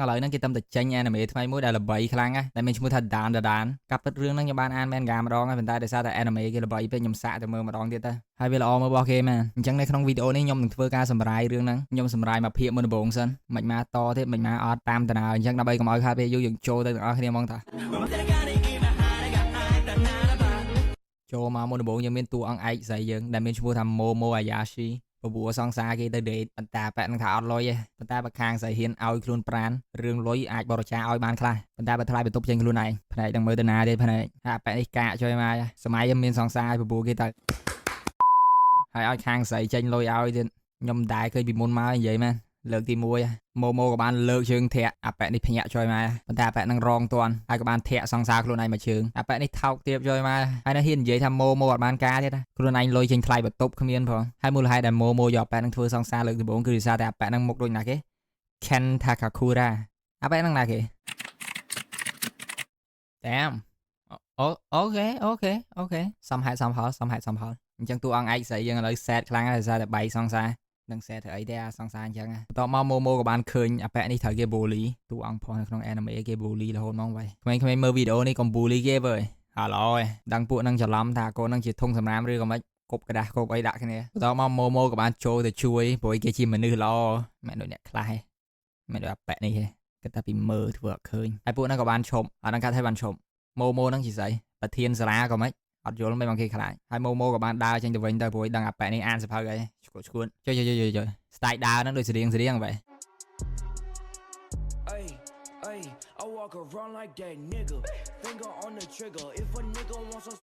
ឥឡូវហ្នឹងគេតាមតែចេញ anime ថ្មីមួយដែលល្បីខ្លាំងណាស់ដែលមានឈ្មោះថា Dan Da Dan កាប់ពិតរឿងហ្នឹងខ្ញុំបានអាន manga ម្ដងហើយប៉ុន្តែដោយសារតែ anime គេល្បីពេកខ្ញុំសាកទៅមើលម្ដងទៀតទៅហើយវាល្អមើលរបស់គេមែនអញ្ចឹងនៅក្នុងវីដេអូនេះខ្ញុំនឹងធ្វើការសម្រាយរឿងហ្នឹងខ្ញុំសម្រាយមកភាគមុនដំបូងសិនមិនមកតទៀតមិនមកអត់តាមតាអញ្ចឹងដើម្បីកុំឲ្យខាតពេលយូរយើងចូលទៅទាំងអស់គ្នាហ្មងតាចូលមកមុនដំបូងយើងមានតួអង្គឯកស្រីយើងដែលមានឈ្មោះថា Momo Ayashi បបួរសង្សារគេទៅដេតប៉ុន្តែប៉ែនឹងថាអត់លុយទេប៉ុន្តែបើខាងស្រីហ៊ានឲ្យខ្លួនប្រានរឿងលុយអាចបរិច្ចាគឲ្យបានខ្លះប៉ុន្តែបើថ្លៃបន្ទប់ចេញខ្លួនឯងផ្នែកនឹងមើលទៅណាទេផ្នែកថាប៉ែនេះកាកជួយមកសម័យមានសង្សារឲ្យបបួរគេទៅហើយឲ្យខាងស្រីចេញលុយឲ្យទៀតខ្ញុំមិនដែលឃើញពីមុនមកនិយាយមែនលើកទី1ម៉ូម៉ូក៏បានលើកជើងធាក់អាប៉ែនេះភ្ញាក់ជួយមកប៉ុន្តែអាប៉ែនឹងរងតាន់ហើយក៏បានធាក់សង្សារខ្លួនឯងមួយជើងអាប៉ែនេះថោកទៀតជួយមកហើយនៅហ៊ាននិយាយថាម៉ូម៉ូអត់បានការទៀតខ្លួនឯងលុយចេញថ្លៃបន្ទប់គ្មានផងហើយមូលហេតុដែលម៉ូម៉ូយកអាប៉ែនឹងធ្វើសង្សារលើកដំបូងគឺដោយសារតែអាប៉ែនឹងមុខដូចណាគេ Ken Takakura អាប៉ែនឹងណាគេ Damn អូខេសំហេតុសំផលអញ្ចឹងតួអង្គឯកស្រីយើងឥឡូវ sad ខ្លាំងហើយដោយសារតែបែកសង្សារនឹងសេធ្វើអីទេអាសង្សារអញ្ចឹងបន្ទាប់មកម៉ូក៏បានឃើញអាប៉ែនេះត្រូវគេបូលីតួអង្គផងនៅក្នុង anime គេបូលីរហូតមកវិញក្មេងៗមើលវីដេអូនេះកុំបូលីគេវើយហឡូដឹងពួកនឹងច្រឡំថាកូននឹងជាធុងសម្រាមឬក៏មិនគប់ក្តាស់គប់អីដាក់គ្នាបន្ទាប់មកម៉ូក៏បានចូលទៅជួយព្រោះគេជាមនុស្សល្អមិនដូចអ្នកខ្លះទេមិនដូចអាប៉ែនេះទេគេតែពីមើលធ្វើអត់ឃើញហើយពួកនឹងក៏បានឈប់អត់ដឹងកាត់ឲ្យបានឈប់ម៉ូនឹងជាស្អីប្រធានសាលាក៏មិនអត់យល់មិនមកគេខ្លាចហើយម៉ូក៏បានដើរចេញទៅវិញទៅព្រោះដឹងអាប៉ែនេះអានសភៅអីឈួតជួយស្ទាយដើរហ្នឹងដូចស្រៀងបែប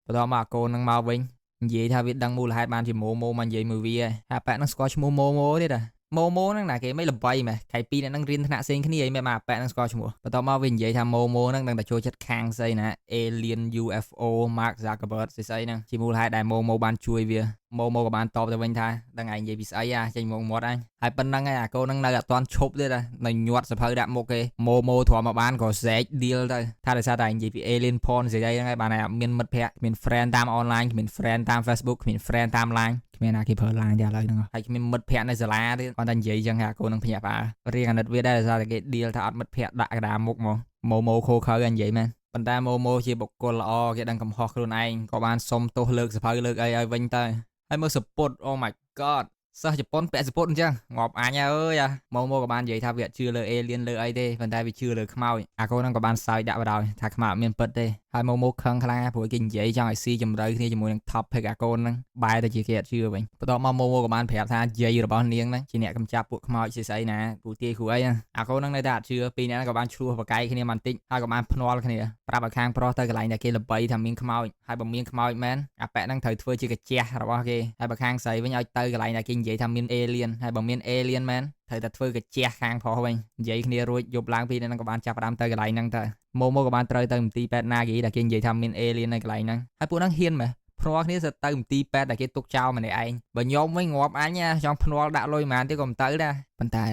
បន្តមកកូននឹងមកវិញនិយាយថាវាដឹងមូលហេតុបានជាម៉ូមកនិយាយមួយវាហើយប៉ែនឹងស្គាល់ឈ្មោះម៉ូទៀតម៉ូហ្នឹងណាគេមិនល្បីម៉េះខៃពីរអ្នកនឹងរៀនថ្នាក់ផ្សេងគ្នាអីមិនមកប៉ែនឹងស្គាល់ឈ្មោះបន្តមកវានិយាយថាម៉ូហ្នឹងដឹងតែចូលចិត្តខាងស្អីណា Alien UFO Mark Zuckerberg ស្អីហ្នឹងជាមូលហេតុដែលម៉ូបានជួយវាម៉ូក៏បានតបទៅវិញថាដឹងឯងនិយាយពីស្អីចេញមកមាត់អញហើយប៉ុណ្្នឹងឯងអាកូនហ្នឹងនៅអត់ទាន់ឈប់ទៀតនៅញាត់សភៅដាក់មុខគេម៉ូទ្រាំមកបានក៏ស្រែក deal ទៅថាដោយសារតែនិយាយពី alien porn ស្អីហ្នឹងឯងបានតែមានមិត្តភ័ក្តិមាន friend តាម online គ្មាន friend តាម Facebook គ្មាន friend តាម line គ្មានណាគេប្រើ line ទេឥឡូវហ្នឹងហើយគ្មានមិត្តភ័ក្តិនៅសាលាទៀតគាត់តែនិយាយចឹងអាកូនហ្នឹងភ្ញាក់ផ្អើលរៀងអាណិតវាដែរដោយសារតែគេ deal ថាអត់មិត្តភ័ក្តិដាក់កណ្ដាលមុខមកម៉ូខូខើនិយាយមែនប៉ុន្តែម៉ូជាបុគ្គលល្អគេដឹងកំហុសខ្លួនឯងក៏បានសុំទោសលើកសភៅលើកអីឲ្យវិញទៅហើយមើលសពុត Oh my god សិស្សជប៉ុនពាក់សពុតអញ្ចឹងងាប់អញអើយម៉ូក៏បាននិយាយថាវាអត់ជឿលើ alien លើអីទេប៉ុន្តែវាជឿលើខ្មោចអាកូនហ្នឹងក៏បានសើចដាក់បដ ாய் ថាខ្មោចមានពិតទេហើយម៉ូខឹងខ្លាំងព្រោះគេនិយាយចង់ឲ្យស៊ីជម្រៅគ្នាជាមួយនឹង topic អាកូនហ្នឹងបែរទៅជាគេអត់ជឿវិញបន្ទាប់មកម៉ូក៏បានប្រាប់ថាយាយរបស់នាងហ្នឹងជាអ្នកកម្ចាត់ពួកខ្មោចស្អីណាពូទាយគ្រូអីអាកូនហ្នឹងនៅតែអត់ជឿពីរនាក់ក៏បានឆ្លោះបកាយគ្នាបន្តិចហើយក៏បានភ្នាល់គ្នាប្រាប់ឲ្យខាងប្រុសទៅកន្លែងដែលគេល្បីថាមានខ្មោចហើយបើមានខ្មោចមែនអាប៉ែហ្នឹងត្រូវធ្វើជាកាជះរបស់គេហើយបើខាងស្រីវិញឲ្យទៅកន្លែងដែលគេនិយាយថាមាន alien ហើយបើមាន alien មែនត្រូវតែធ្វើកាជះខាងប្រុសវិញនិយាយគ្នារួចយប់ឡើងពីរនាក់ហ្នឹងក៏បានចាប់ផ្ដើមទៅកន្លែងហ្នឹងទៅម៉ូក៏បានត្រូវទៅមន្ទីរពេទ្យណាគេដែលគេនិយាយថាមាន alien នៅកន្លែងហ្នឹងហើយពួកហ្នឹងហ៊ានមែនភ្នាល់គ្នាទៅមន្ទីរពេទ្យដែលគេទុកចោលម្នាក់ឯងបើខ្ញុំវិញងាប់អញចង់ភ្នាល់ដាក់លុយប៉ុន្មានទៀតក៏មិនទៅដែរប៉ុន្ត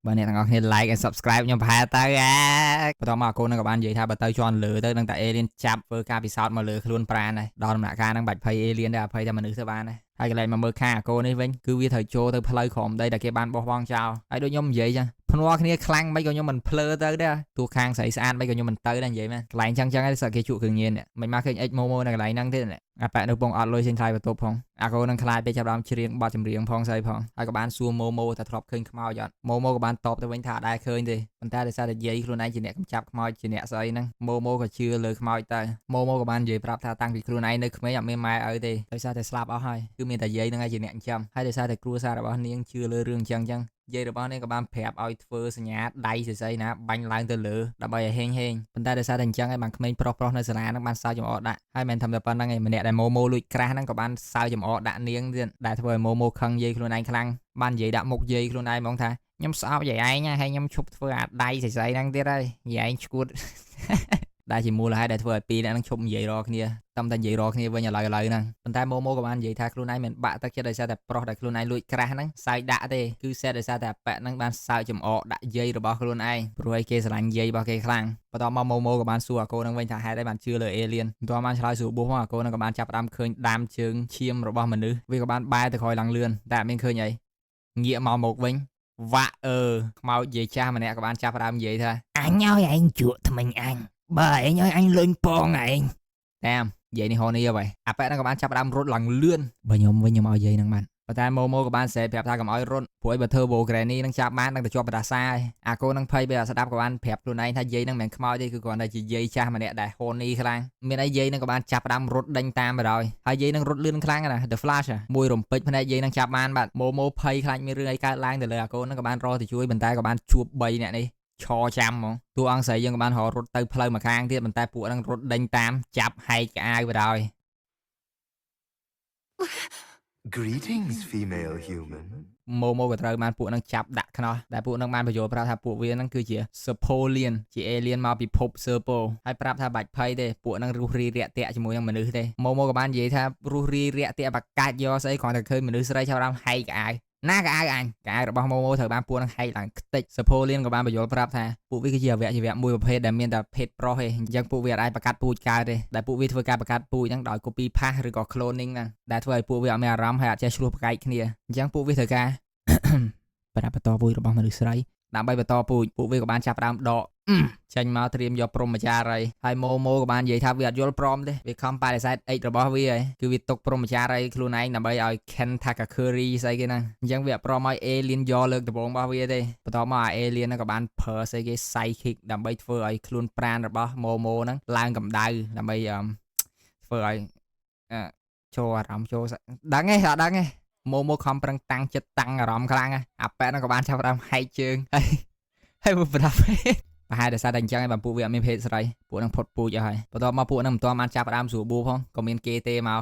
ែបើអ្នកទាំងអស់គ្នា like and subscribe ខ្ញុំប្រហែលទៅបន្តមកកូននឹងក៏បាននិយាយថាបើទៅជន់លើទៅនឹងតែ alien ចាប់ធ្វើការពិសោធន៍មកលើខ្លួនប្រាណហើយដល់ដំណាក់កាលហ្នឹងបាច់ភ័យ alien ដែរអភ័យតែមនុស្សទៅបានហើយហើយកន្លែងមកមើលខាងអាកូននេះវិញគឺវាត្រូវចូលទៅផ្លូវក្រោមដីដែលគេបានបោះបង់ចោលហើយដូចខ្ញុំនិយាយចឹងភ្នាល់គ្នាខ្លាំងមិនក៏ខ្ញុំមិនភ្លើទៅដែរទោះខាងស្រីស្អាតមិនក៏ខ្ញុំមិនទៅដែរនិយាយមែនកន្លែងចឹងហើយសឹកគេជក់គ្រឿងញៀនមិនមកឃើញអិចម៉ូនៅកន្លែងហ្នឹងទេអាប៉ែនៅពងអត់លុយចេញថ្លៃបន្ទប់ផងអាកូននឹងខ្លាចពេលចាប់ដើមច្រៀងបទចម្រៀងផងស្អីផងហើយក៏បានសួរម៉ូថាធ្លាប់ឃើញខ្មោចអត់ម៉ូក៏បានតបទៅវិញថាអត់ដែរឃើញទេប៉ុន្តែដោយសារតែយាយខ្លួនឯងជាអ្នកកម្ចាត់ខ្មោចជាអ្នកស្អីហ្នឹងម៉ូក៏ជឿលើខ្មោចទៅម៉ូក៏បាននិយាយប្រាប់ថាតាំងពីខ្លួនឯងនៅក្មេងអត់មានម៉ែឪទេដោយសារតែស្លាប់អស់ហើយគឺមានតែយាយហ្នឹងឯងជាអ្នកចិញ្ចឹមហើយដោយសារតែគ្រួសាររបស់នាងជឿលើរឿងអញ្ចឹងយាយរបស់នាងក៏បានប្រាប់ឲ្យធ្វើសញ្ញាដៃស្អីណាបាញ់ឡើងទៅលើដើម្បីឲ្យហេងប៉ុន្តែដោយសារតែអញ្ចឹងឯងបានក្មេងប្រុសនៅសាលាហ្នឹងបានសើចំអកដាក់ហើយមិនធម្មតាប៉ុណ្្នឹងឯងម្នាក់ដែលម៉ូលួចក្រាស់ហ្នឹងក៏បានសើចំអកដាក់នាងទៀតដែលធ្វើឲ្យម៉ូខឹងយាយខ្លួនឯងខ្លាំងបាននិយាយដាក់មុខយាយខ្លួនឯងហ្មងថាខ្ញុំស្អប់យាយឯងហើយខ្ញុំឈប់ធ្វើអាដៃស្អីហ្នឹងទៀតហើយយាយឯងឈួតដែលជាមូលហេតុដែលធ្វើឲ្យពីរនាក់នឹងឈប់និយាយរកគ្នាតាមតែនិយាយរកគ្នាវិញឥឡូវហ្នឹងប៉ុន្តែម៉ូក៏បាននិយាយថាខ្លួនឯងមិនបាក់ទឹកចិត្តដោយសារតែប្រុសដែលខ្លួនឯងលួចក្រាស់ហ្នឹងសើចដាក់ទេគឺសេតដោយសារតែប៉ែហ្នឹងបានសើចចំអកដាក់យាយរបស់ខ្លួនឯងព្រោះឲ្យគេស្រឡាញ់យាយរបស់គេខ្លាំងបន្ទាប់មកម៉ូក៏បានសួរអាកូនហ្នឹងវិញថាហេតុអីបានជឿលើ alien បន្ទាប់មកឆ្លើយសួរបួសមកអាកូនហ្នឹងក៏បានចាប់ផ្ដើមឃើញដាមជើងឈាមរបស់មនុស្សវាក៏បានបែរទៅក្រោយឡើងលឿនតែអត់មានឃើញអីងាកមកវិញ វ៉ាក់ខ្មោចនិយាយចាស់ម្នាក់ក៏បានចាប់ផ្ដើមនិយាយថាអញឲ្យឯងជក់ថ្មិញអញបើឯងឲ្យអញលុញពងឯងតាមនិយាយនេះហូនីហើយអាប៉ែហ្នឹងក៏បានចាប់ផ្ដើមរត់ឡើងលឿនបើខ្ញុំវិញខ្ញុំឲ្យនិយាយហ្នឹងបានប៉ុន្តែម៉ូម៉ូក៏បានស្រែប្រាប់ថាកុំឲ្យរត់ព្រោះឲ្យបើធ្វើវូក្រែនីនឹងចាប់បាននឹងទៅជាប់បដាសាហើយអាកូននឹងភ័យពេលស្ដាប់ក៏បានប្រាប់ខ្លួនឯងថាយាយនឹងមិនមែនខ្មោចទេគឺគ្រាន់តែជាយាយចាស់ម្នាក់ដែលហូនីខ្លាំងមានអីយាយនឹងក៏បានចាប់ផ្ដើមរត់ដេញតាមបណ្ដោយហើយយាយនឹងរត់លឿនខ្លាំងណាស់ The Flash មួយរំពេចភ្នែកយាយនឹងចាប់បានបាទម៉ូម៉ូភ័យខ្លាចមានរឿងអីកើតឡើងទៅលើអាកូននឹងក៏បានរកទៅជួយប៉ុន្តែក៏បានជួប3នាក់នេះឈរចាំហ្មងតួអង្គស្រីយើងក៏បានរត់ទៅផ្លូវម្ខាងទៀតប៉ុន្តែពួកនឹងរត់ដេញតាមចាប់ហែកក្អាវបណ្ដោយ Greetings, female human. ម៉ូម៉ូក៏ត្រូវបានពួកនឹងចាប់ដាក់ខ្នោះដែលពួកនឹងបានបញ្យល់ប្រាប់ថាពួកវានឹងគឺជា Serpolian ជា alien មកពីភព Serpo ហើយប្រាប់ថាបាច់ភ័យទេពួកនឹងរុះរីរាក់តាក់ជាមួយនឹងមនុស្សទេម៉ូម៉ូក៏បាននិយាយថារុះរីរាក់តាក់បកាច់យកស្អីគ្រាន់តែឃើញមនុស្សស្រីចាប់ដើមហែកក្អាវណាក្អាវអញក្អាវរបស់ម៉ូម៉ូត្រូវបានពួកនឹងហែកឡើងខ្ទេច Serpolian ក៏បានបញ្យល់ប្រាប់ថាពួកវាគឺជាអវយវៈមួយប្រភេទដែលមានតែភេទប្រុសទេអញ្ចឹងពួកវាអាចបង្កាត់ពូជកើតទេដែលពួកវាធ្វើការបង្កាត់ពូជហ្នឹងដោយ copy paste ឬក៏ cloning ហ្នឹងដែលធ្វើឲ្យពួកវាអត់មានអារម្មណ៍ហើយអាចចេះឆ្លោះប្រកែកគ្នាអញ្ចឹងពួកវាត្រូវការប្រាប់បន្តពូជរបស់មនុស្សស្រីដើម្បីបន្តពូជពួកវាក៏បានចាប់ផ្ដើមដកចេញមកត្រៀមយកព្រំចារីហើយម៉ូម៉ូក៏បាននិយាយថាវាអត់យល់ព្រមទេវាខំបដិសេធអិចរបស់វាហើយគឺវាទុកព្រំចារីខ្លួនឯងដើម្បីឲ្យ Ken Takakuri ស្អីគេហ្នឹងអញ្ចឹងវាអត់ព្រមឲ្យ alien យកលើកដំបូងរបស់វាទេបន្ទាប់មកអា alien ហ្នឹងក៏បានប្រើស្អីគេ psychic ដើម្បីធ្វើឲ្យខ្លួនប្រាណរបស់ម៉ូម៉ូហ្នឹងឡើងកម្ដៅដើម្បីធ្វើឲ្យចូលអារម្មណ៍ចូលដឹងទេអត់ដឹងទេម៉ូម៉ូខំប្រឹងតាំងចិត្តតាំងអារម្មណ៍ខ្លាំងអាប៉ែហ្នឹងក៏បានចាប់ផ្ដើមហែកជើងហើយមកប្រដាប់ប្រហែលតែសារតែអញ្ចឹងឯងបើពួកវាអត់មានភេទស្រីពួកនឹងផុតពូជហើយបន្ទាប់មកពួកនឹងមិនទាន់បានចាប់ផ្ដើមស្រួលបួផងក៏មានគេទេមក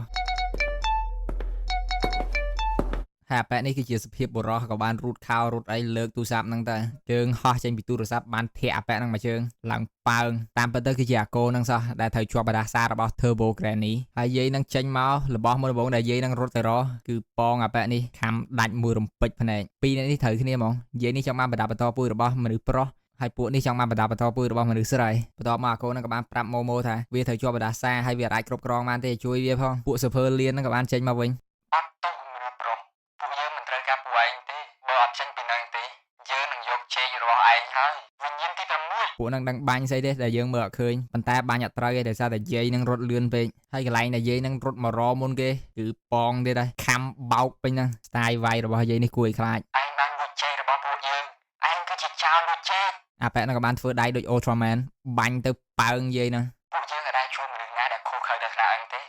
ហើយអាប៉ែនេះគឺជាសភាពបុរសក៏បានរូតខោរូតអីលើកទូរស័ព្ទហ្នឹងទៅជើងហោះចេញពីទូរស័ព្ទបានធាក់អាប៉ែហ្នឹងមកជើងឡើងប៉ើងតាមពិតទៅគឺជាអាកូនហ្នឹងសោះដែលត្រូវជាប់បដាសារបស់ Turbo Granny ហើយយាយនឹងចេញមករបស់មួយដំបូងដែលយាយនឹងរត់ទៅរកគឺប៉ងអាប៉ែនេះខំដាច់មួយរំពេចភ្នែកពីរនាក់នេះត្រូវគ្នាហ្មងយាយនេះចង់បានបដាបន្តពូជរបស់មនុស្សប្រុសហើយពួកនេះចង់បានបដាបន្តពូជរបស់មនុស្សស្រីបន្ទាប់មកអាកូននឹងក៏បានប្រាប់ម៉ូម៉ូថាវាត្រូវជាប់បដាសាហើយវាអាចគ្រប់គ្រងបានទេជួយវាផងពួក Super Lien ហ្នឹងក៏បានចេញមកវិញអត់ទោសមនុស្សប្រុសពួកយើងមិនត្រូវការពួកឯងទេបើអត់ចេញពីហ្នឹងទេយើងនឹងយកជ័យរបស់ឯងហើយវិញ្ញាណទី6ពួកនឹងដឹងបាញ់ស្អីទេដែលយើងមើលអត់ឃើញប៉ុន្តែបាញ់អត់ត្រូវទេដោយសារតែយាយនឹងរត់លឿនពេកហើយកន្លែងដែលយាយនឹងរត់មករមុនគេគឺប៉ងទៀតហើយខំបោកពេញហ្នឹងស្ទាយវាយរបស់យាយនេះគួរឲ្យខ្លាចឯងបានលួចជ័យរបស់ពួកយើងឯងគឺជាចោរលួចជ័យអាប៉ែហ្នឹងក៏បានធ្វើដៃដូច Ultraman បាញ់ទៅប៉ើងយាយហ្នឹងពួកយើងអាចជួយមនុស្សណាដែលខុសខើទៅថ្នាក់ឯងទេ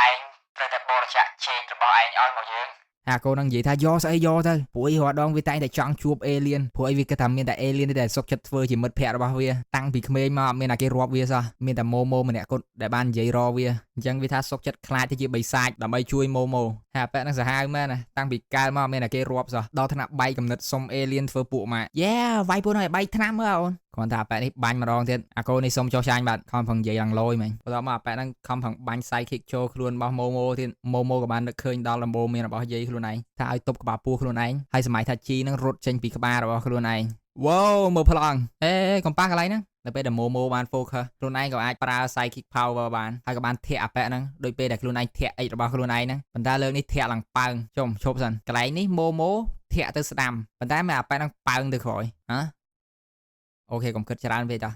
ឯងត្រូវតែបរិច្ចាគជ័យរបស់ឯងឲ្យមកយើងអាកូននឹងនិយាយថាយកស្អីយកទៅព្រោះអីរាល់ដងវាតែងតែចង់ជួប alien ព្រោះអីវាគិតថាមានតែ alien ទេដែលសុខចិត្តធ្វើជាមិត្តភក្តិរបស់វាតាំងពីក្មេងមកអត់មានតែគេរាប់វាសោះមានតែម៉ូម៉ូម្នាក់គត់ដែលបាននិយាយរកវាអញ្ចឹងវាថាសុខចិត្តខ្លាចទៅជាបិសាចដើម្បីជួយម៉ូម៉ូហើយអាប៉ែនឹងសាហាវមែនណាតាំងពីកើតមកអត់មានតែគេរាប់សោះដល់ថ្នាក់បែកកំណត់សុំ alien ធ្វើពួកម៉ាក់វាយពួកនោះឲ្យបែកថ្នាំមើលអូនគ្រាន់តែអាប៉ែនេះបាញ់ម្ដងទៀតអាកូននេះសុំចុះចាញ់បាទខំប្រឹងនិយាយឡើងលយមែនបន្ទាប់មកអាប៉ែនឹងខំប្រឹងបាញ់ psychic ចូលខ្លួនរបស់ម៉ូម៉ូទៀតម៉ូម៉ូក៏បាននឹកឃើញដល់ដំបូន្មានរបស់យាយខ្លួនឯងថាឲ្យទប់ក្បាលពោះខ្លួនឯងហើយសម័យថាជីនឹងរត់ចេញពីក្បាលរបស់ខ្លួនឯងវ៉ូមើលប្លង់កំប៉ះកន្លែងហ្នឹងនៅពេលដែលម៉ូម៉ូបាន focus ខ្លួនឯងក៏អាចប្រើ psychic power បានហើយក៏បានធាក់អាប៉ែហ្នឹងដោយពេលដែលខ្លួនឯងធាក់អិចរបស់ខ្លួនឯងហ្នឹងប៉ុន្តែលើកនេះធាក់ឡើងប៉ើងចុំឈប់សិនកន្លែងនេះម៉ូម៉ូធាក់ទៅស្ដាំប៉ុន្តែមិនអាប៉ែហ្នឹងប៉ើងទៅក្រោយហ៎អូខេកុំគិតច្រើនពេកតោះ